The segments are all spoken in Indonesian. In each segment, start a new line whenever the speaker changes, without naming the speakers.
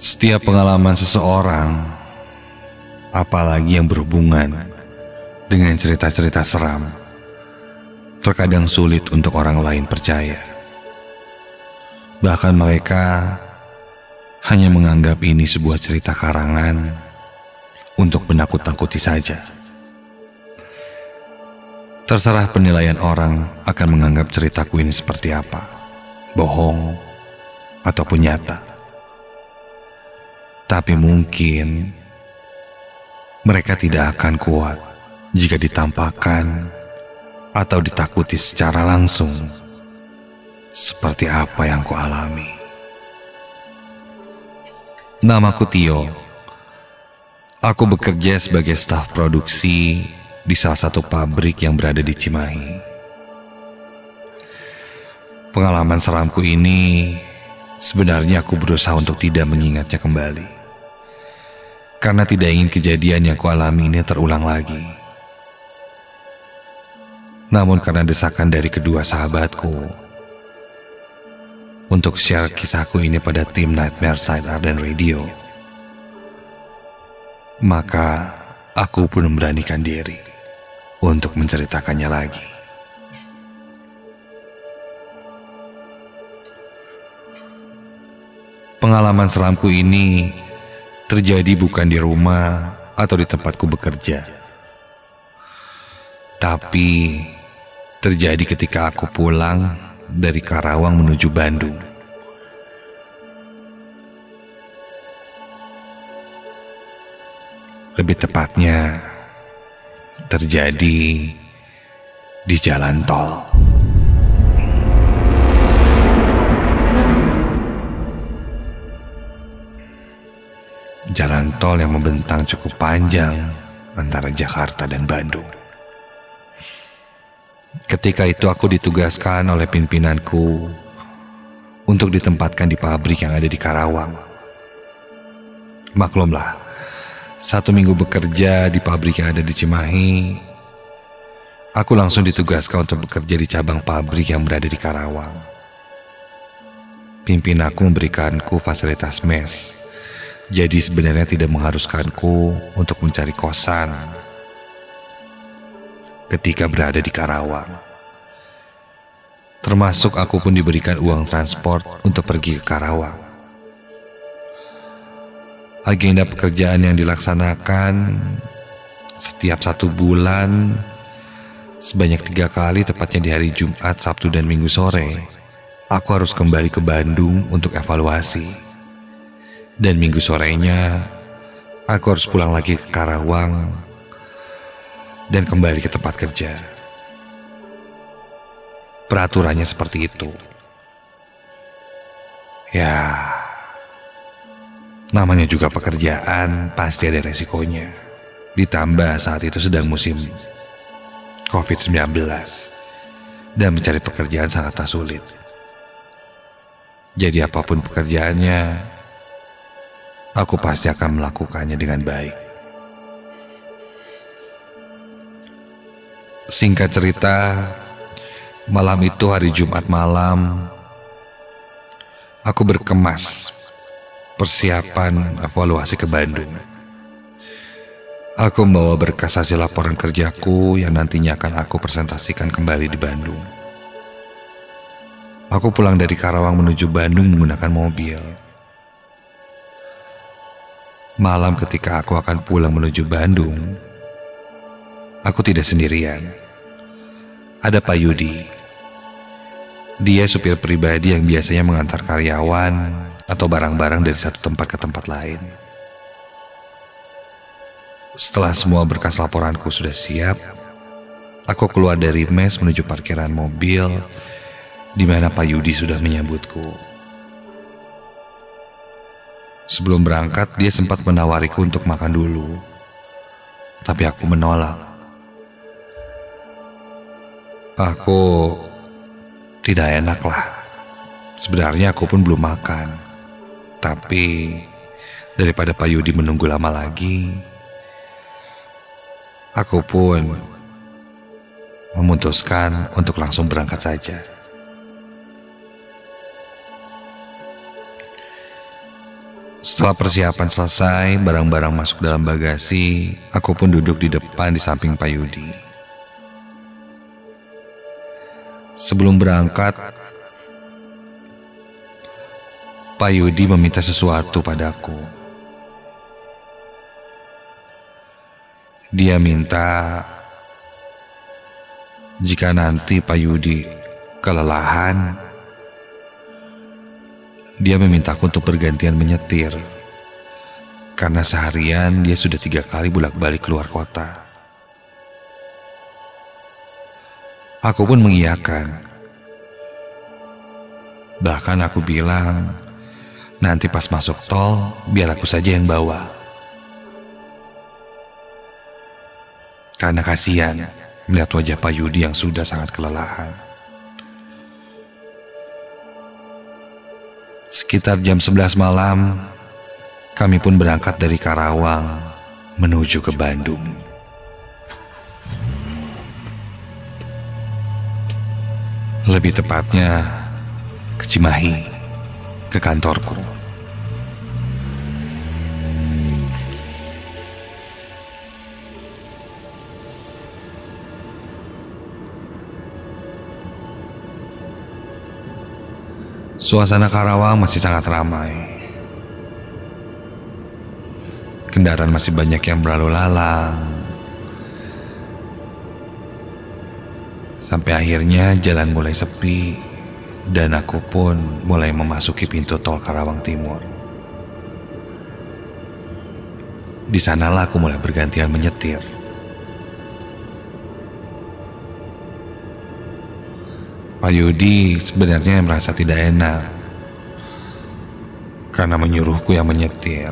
Setiap pengalaman seseorang, apalagi yang berhubungan dengan cerita-cerita seram, terkadang sulit untuk orang lain percaya. Bahkan mereka hanya menganggap ini sebuah cerita karangan untuk menakut-nakuti saja. Terserah penilaian orang akan menganggap ceritaku ini seperti apa, bohong ataupun nyata. Tapi mungkin mereka tidak akan kuat jika ditampakkan atau ditakuti secara langsung seperti apa yang kualami. Namaku Tio. Aku bekerja sebagai staf produksi di salah satu pabrik yang berada di Cimahi. Pengalaman seramku ini sebenarnya aku berusaha untuk tidak mengingatnya kembali, karena tidak ingin kejadian yang kualami ini terulang lagi. Namun karena desakan dari kedua sahabatku untuk share kisahku ini pada tim Nightmare Side Arden Radio, maka aku pun memberanikan diri untuk menceritakannya lagi. Pengalaman seramku ini terjadi bukan di rumah atau di tempatku bekerja, tapi terjadi ketika aku pulang dari Karawang menuju Bandung. Lebih tepatnya, terjadi di jalan tol. Jalan tol yang membentang cukup panjang antara Jakarta dan Bandung. Ketika itu aku ditugaskan oleh pimpinanku untuk ditempatkan di pabrik yang ada di Karawang. Maklumlah, 1 minggu bekerja di pabrik yang ada di Cimahi, aku langsung ditugaskan untuk bekerja di cabang pabrik yang berada di Karawang. Pimpinanku memberikanku fasilitas mes. Jadi sebenarnya tidak mengharuskanku untuk mencari kosan ketika berada di Karawang. Termasuk aku pun diberikan uang transport untuk pergi ke Karawang. Agenda pekerjaan yang dilaksanakan setiap 1 bulan sebanyak 3 kali, tepatnya di hari Jumat, Sabtu, dan Minggu sore, aku harus kembali ke Bandung untuk evaluasi. Dan Minggu sorenya, aku harus pulang lagi ke Karawang dan kembali ke tempat kerja. Peraturannya seperti itu. Ya, namanya juga pekerjaan, pasti ada resikonya. Ditambah saat itu sedang musim COVID-19 dan mencari pekerjaan sangatlah sulit. Jadi apapun pekerjaannya, aku pasti akan melakukannya dengan baik. Singkat cerita, malam itu hari Jumat malam, aku berkemas persiapan evaluasi ke Bandung. Aku membawa berkas hasil laporan kerjaku yang nantinya akan aku presentasikan kembali di Bandung. Aku pulang dari Karawang menuju Bandung menggunakan mobil. Malam ketika aku akan pulang menuju Bandung, aku tidak sendirian. Ada Pak Yudi. Dia supir pribadi yang biasanya mengantar karyawan atau barang-barang dari satu tempat ke tempat lain. Setelah semua berkas laporanku sudah siap, aku keluar dari mes menuju parkiran mobil di mana Pak Yudi sudah menyambutku. Sebelum berangkat, dia sempat menawariku untuk makan dulu, tapi aku menolak. Aku tidak enak lah. Sebenarnya aku pun belum makan, tapi daripada Pak Yudi menunggu lama lagi, aku pun memutuskan untuk langsung berangkat saja. Setelah persiapan selesai, barang-barang masuk dalam bagasi, aku pun duduk di depan di samping Pak Yudi. Sebelum berangkat, Pak Yudi meminta sesuatu padaku. Dia minta jika nanti Pak Yudi kelelahan, dia memintaku untuk bergantian menyetir, karena seharian dia sudah 3 kali bolak-balik keluar kota. Aku pun mengiyakan. Bahkan aku bilang, nanti pas masuk tol, biar aku saja yang bawa. Karena kasihan melihat wajah Pak Yudi yang sudah sangat kelelahan. Sekitar jam 11 malam, kami pun berangkat dari Karawang menuju ke Bandung. Lebih tepatnya ke Cimahi, ke kantorku. Suasana Karawang masih sangat ramai. Kendaraan masih banyak yang berlalu lalang. Sampai akhirnya jalan mulai sepi dan aku pun mulai memasuki pintu tol Karawang Timur. Di sanalah aku mulai bergantian menyetir. Pak Yudi sebenarnya merasa tidak enak karena menyuruhku yang menyetir.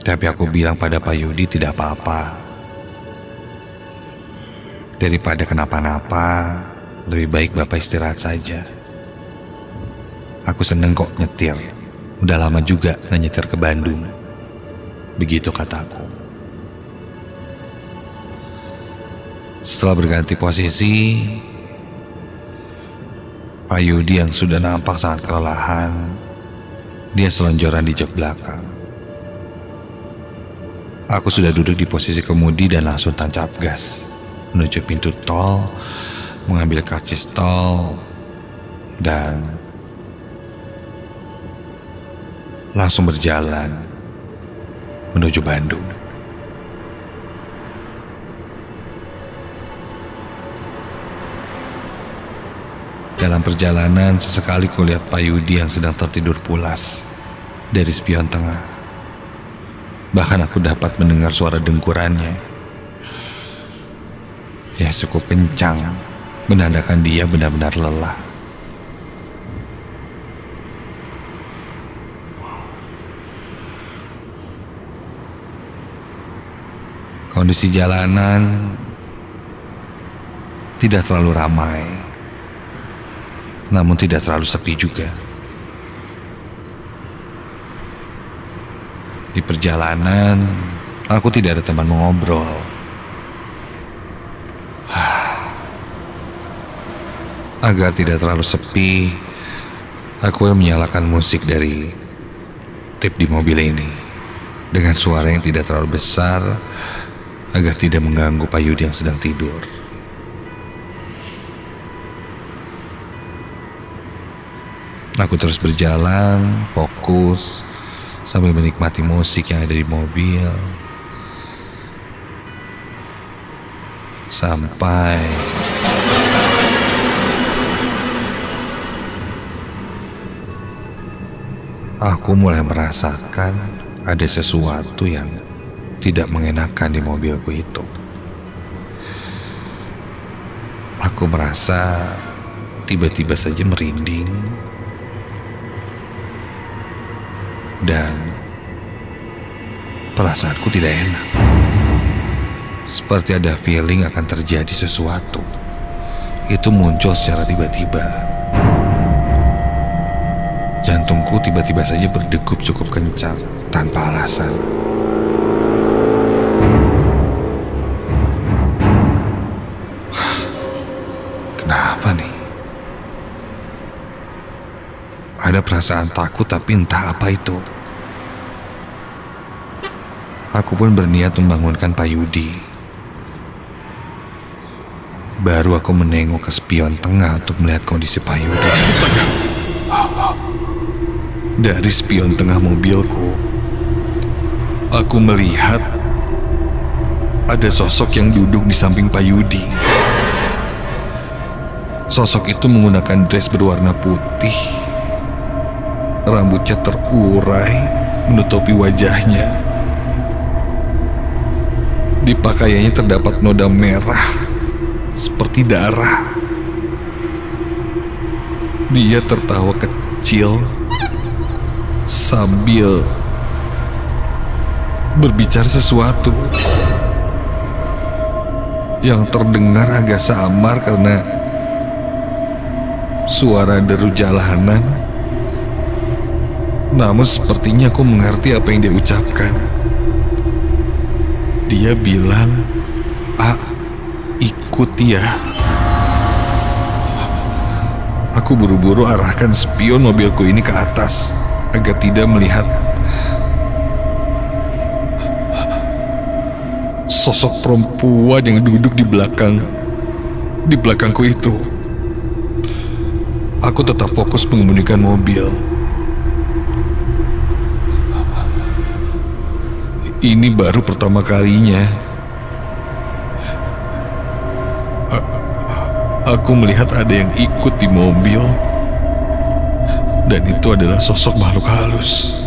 Tapi aku bilang pada Pak Yudi tidak apa-apa. Daripada kenapa-napa, lebih baik Bapak istirahat saja. Aku seneng kok nyetir. Udah lama juga gak nyetir ke Bandung. Begitu kataku. Setelah berganti posisi, Pak Yudi yang sudah nampak sangat kelelahan, dia selonjoran di jok belakang. Aku sudah duduk di posisi kemudi dan langsung tancap gas menuju pintu tol, mengambil karcis tol, dan langsung berjalan menuju Bandung. Dalam perjalanan, sesekali kulihat Pak Yudi yang sedang tertidur pulas dari spion tengah. Bahkan aku dapat mendengar suara dengkurannya. Ya cukup kencang, menandakan dia benar-benar lelah. Kondisi jalanan tidak terlalu ramai, namun tidak terlalu sepi juga. Di perjalanan, aku tidak ada teman mengobrol. Agar tidak terlalu sepi, aku menyalakan musik dari tip di mobil ini dengan suara yang tidak terlalu besar agar tidak mengganggu Pak Yudi yang sedang tidur. Aku terus berjalan, fokus, sambil menikmati musik yang ada di mobil. Sampai aku mulai merasakan ada sesuatu yang tidak mengenakan di mobilku itu. Aku merasa tiba-tiba saja merinding. Dan perasaanku tidak enak. Seperti ada feeling akan terjadi sesuatu. Itu muncul secara tiba-tiba. Jantungku tiba-tiba saja berdegup cukup kencang tanpa alasan. Kenapa nih? Ada perasaan takut tapi entah apa itu. Aku pun berniat membangunkan Pak Yudi. Baru aku menengok ke spion tengah untuk melihat kondisi Pak Yudi. Dari spion tengah mobilku, aku melihat ada sosok yang duduk di samping Pak Yudi. Sosok itu menggunakan dress berwarna putih. Rambutnya terurai menutupi wajahnya. Di pakaiannya terdapat noda merah seperti darah. Dia tertawa kecil sambil berbicara sesuatu yang terdengar agak samar karena suara deru jalanan. Namun sepertinya aku mengerti apa yang dia ucapkan. Dia bilang, ikut ya. Aku buru-buru arahkan spion mobilku ini ke atas agar tidak melihat sosok perempuan yang duduk di belakangku itu. Aku tetap fokus mengemudikan mobil. Ini baru pertama kalinya aku melihat ada yang ikut di mobil, dan itu adalah sosok makhluk halus.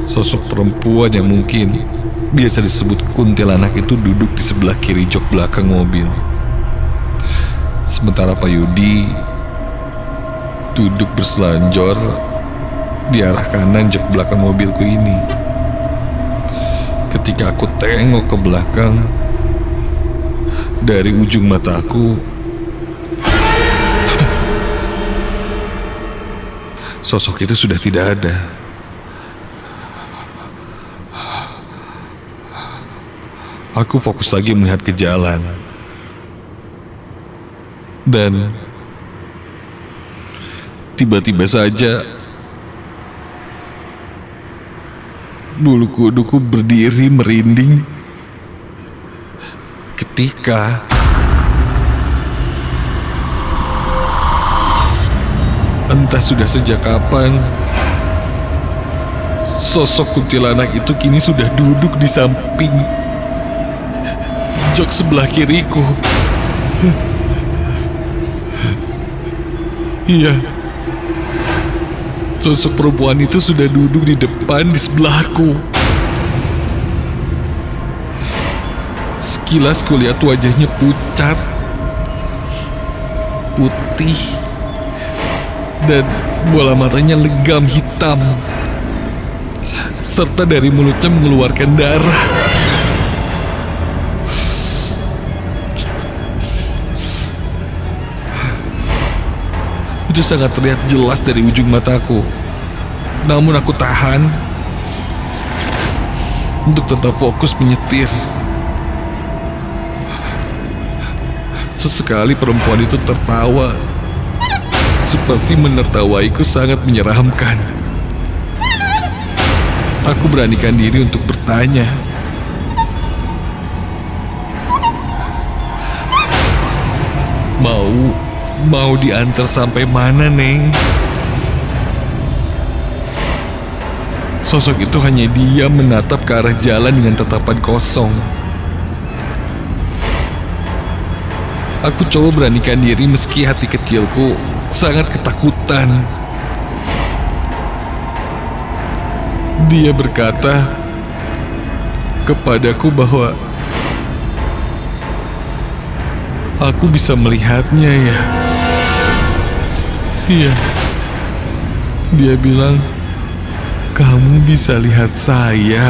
Sosok perempuan yang mungkin biasa disebut kuntilanak itu duduk di sebelah kiri jok belakang mobil. Sementara Pak Yudi duduk berselanjor di arah kanan jok belakang mobilku ini. Ketika aku tengok ke belakang, dari ujung mataku sosok itu sudah tidak ada. Aku fokus lagi melihat ke jalan. Dan tiba-tiba saja bulu kuduku berdiri merinding ketika entah sudah sejak kapan sosok kuntilanak itu kini sudah duduk di samping jok sebelah kiriku. Iya, sosok perempuan itu sudah duduk di depan di sebelahku. Sekilas kulihat wajahnya pucat, putih, dan bola matanya legam hitam, serta dari mulutnya mengeluarkan darah. Itu sangat terlihat jelas dari ujung mataku. Namun aku tahan untuk tetap fokus menyetir. Sesekali perempuan itu tertawa, seperti menertawaiku sangat menyeramkan. Aku beranikan diri untuk bertanya, Mau diantar sampai mana, Neng? Sosok itu hanya diam menatap ke arah jalan dengan tatapan kosong. Aku coba beranikan diri meski hati kecilku sangat ketakutan. Dia berkata kepadaku bahwa aku bisa melihatnya ya. Iya, dia bilang, kamu bisa lihat saya.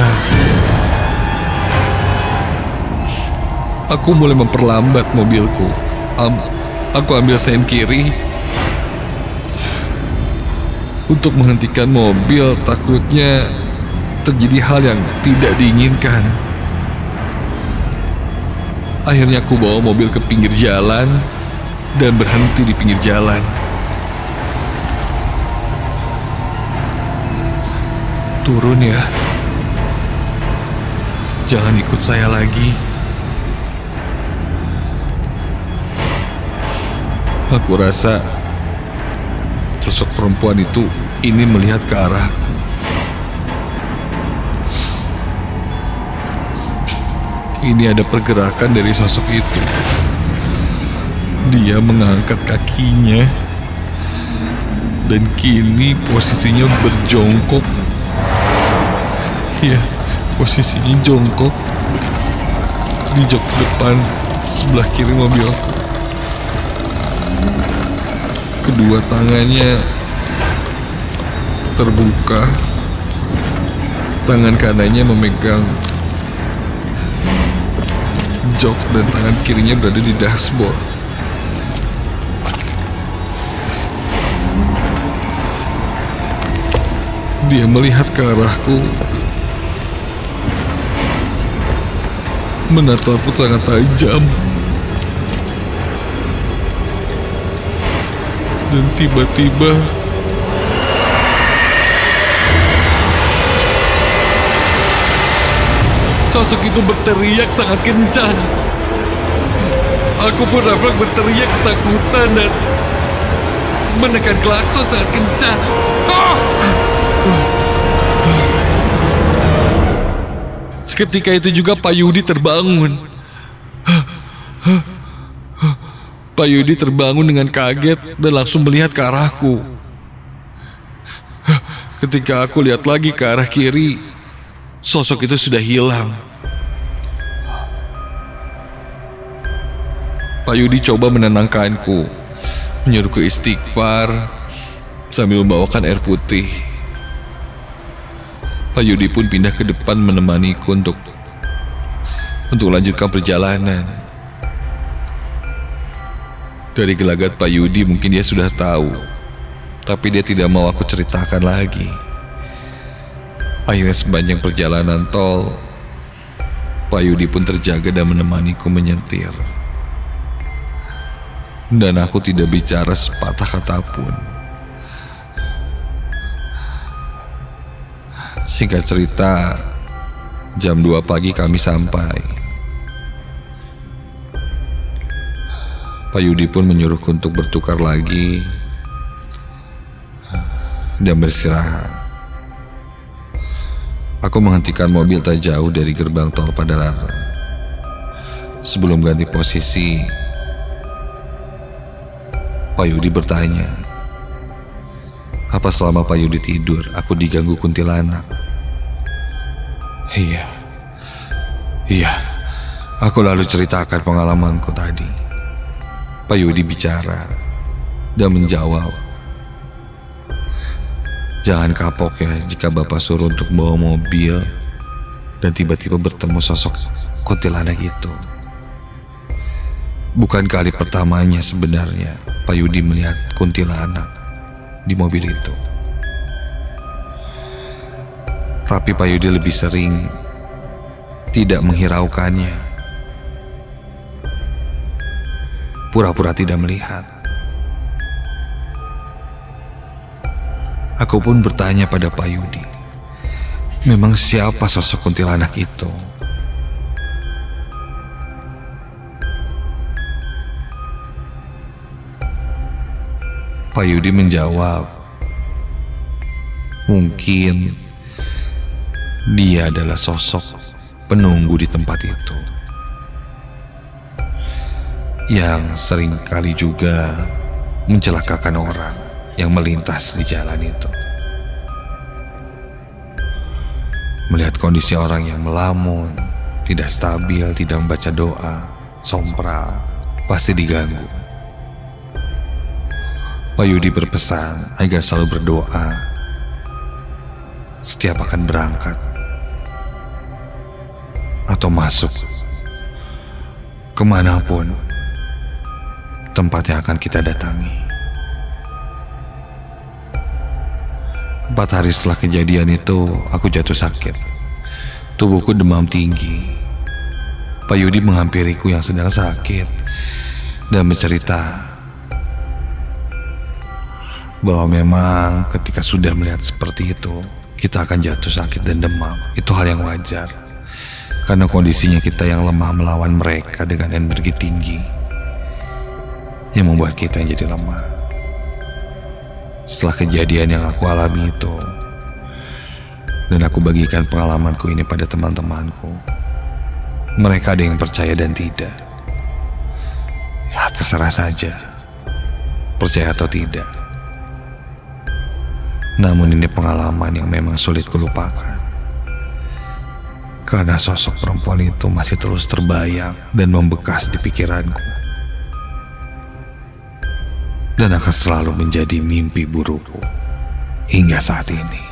Aku mulai memperlambat mobilku. Aku ambil sen kiri untuk menghentikan mobil, takutnya terjadi hal yang tidak diinginkan. Akhirnya aku bawa mobil ke pinggir jalan dan berhenti di pinggir jalan. Turun ya. Jangan ikut saya lagi. Aku rasa sosok perempuan itu ingin melihat ke arahku. Kini ada pergerakan dari sosok itu. Dia mengangkat kakinya dan kini posisinya berjongkok. Ya, posisinya jongkok di jok depan sebelah kiri mobil. Kedua tangannya terbuka, tangan kanannya memegang jok dan tangan kirinya berada di dashboard. Dia melihat ke arahku, menatapku sangat tajam. Dan tiba-tiba sosok itu berteriak sangat kencang. Aku pun refleks berteriak ketakutan dan menekan klakson sangat kencang. Seketika itu juga Pak Yudi terbangun. Pak Yudi terbangun dengan kaget dan langsung melihat ke arahku. Ketika aku lihat lagi ke arah kiri, sosok itu sudah hilang. Pak Yudi coba menenangkanku, menyuruhku istighfar sambil membawakan air putih. Pak Yudi pun pindah ke depan menemaniku untuk lanjutkan perjalanan. Dari gelagat Pak Yudi mungkin dia sudah tahu, tapi dia tidak mau aku ceritakan lagi. Akhirnya sepanjang perjalanan tol, Pak Yudi pun terjaga dan menemaniku menyetir. Dan aku tidak bicara sepatah kata pun. Singkat cerita, jam 2 pagi kami sampai. Pak Yudi pun menyuruhku untuk bertukar lagi dan beristirahat. Aku menghentikan mobil tak jauh dari gerbang tol Padalarang. Sebelum ganti posisi, Pak Yudi bertanya, apa selama Pak Yudi tidur aku diganggu kuntilanak? Iya, aku lalu ceritakan pengalamanku tadi. Pak Yudi bicara dan menjawab, jangan kapok ya jika Bapak suruh untuk bawa mobil dan tiba-tiba bertemu sosok kuntilanak itu. Bukan kali pertamanya sebenarnya Pak Yudi melihat kuntilanak di mobil itu. Tapi Pak Yudi lebih sering tidak menghiraukannya, pura-pura tidak melihat. Aku pun bertanya pada Pak Yudi, memang siapa sosok kuntilanak itu? Pak Yudi menjawab, mungkin dia adalah sosok penunggu di tempat itu, yang sering kali juga mencelakakan orang yang melintas di jalan itu. Melihat kondisi orang yang melamun, tidak stabil, tidak membaca doa, sompral, pasti diganggu. Pak Yudi berpesan agar selalu berdoa setiap akan berangkat atau masuk kemanapun tempat yang akan kita datangi. 4 hari setelah kejadian itu, aku jatuh sakit. Tubuhku demam tinggi. Pak Yudi menghampiriku yang sedang sakit dan bercerita bahwa memang ketika sudah melihat seperti itu, kita akan jatuh sakit dan demam. Itu hal yang wajar, karena kondisinya kita yang lemah melawan mereka dengan energi tinggi yang membuat kita yang jadi lemah. Setelah kejadian yang aku alami itu, dan aku bagikan pengalamanku ini pada teman-temanku, mereka ada yang percaya dan tidak. Ya terserah saja, percaya atau tidak. Namun ini pengalaman yang memang sulit kulupakan, karena sosok perempuan itu masih terus terbayang dan membekas di pikiranku, dan akan selalu menjadi mimpi burukku hingga saat ini.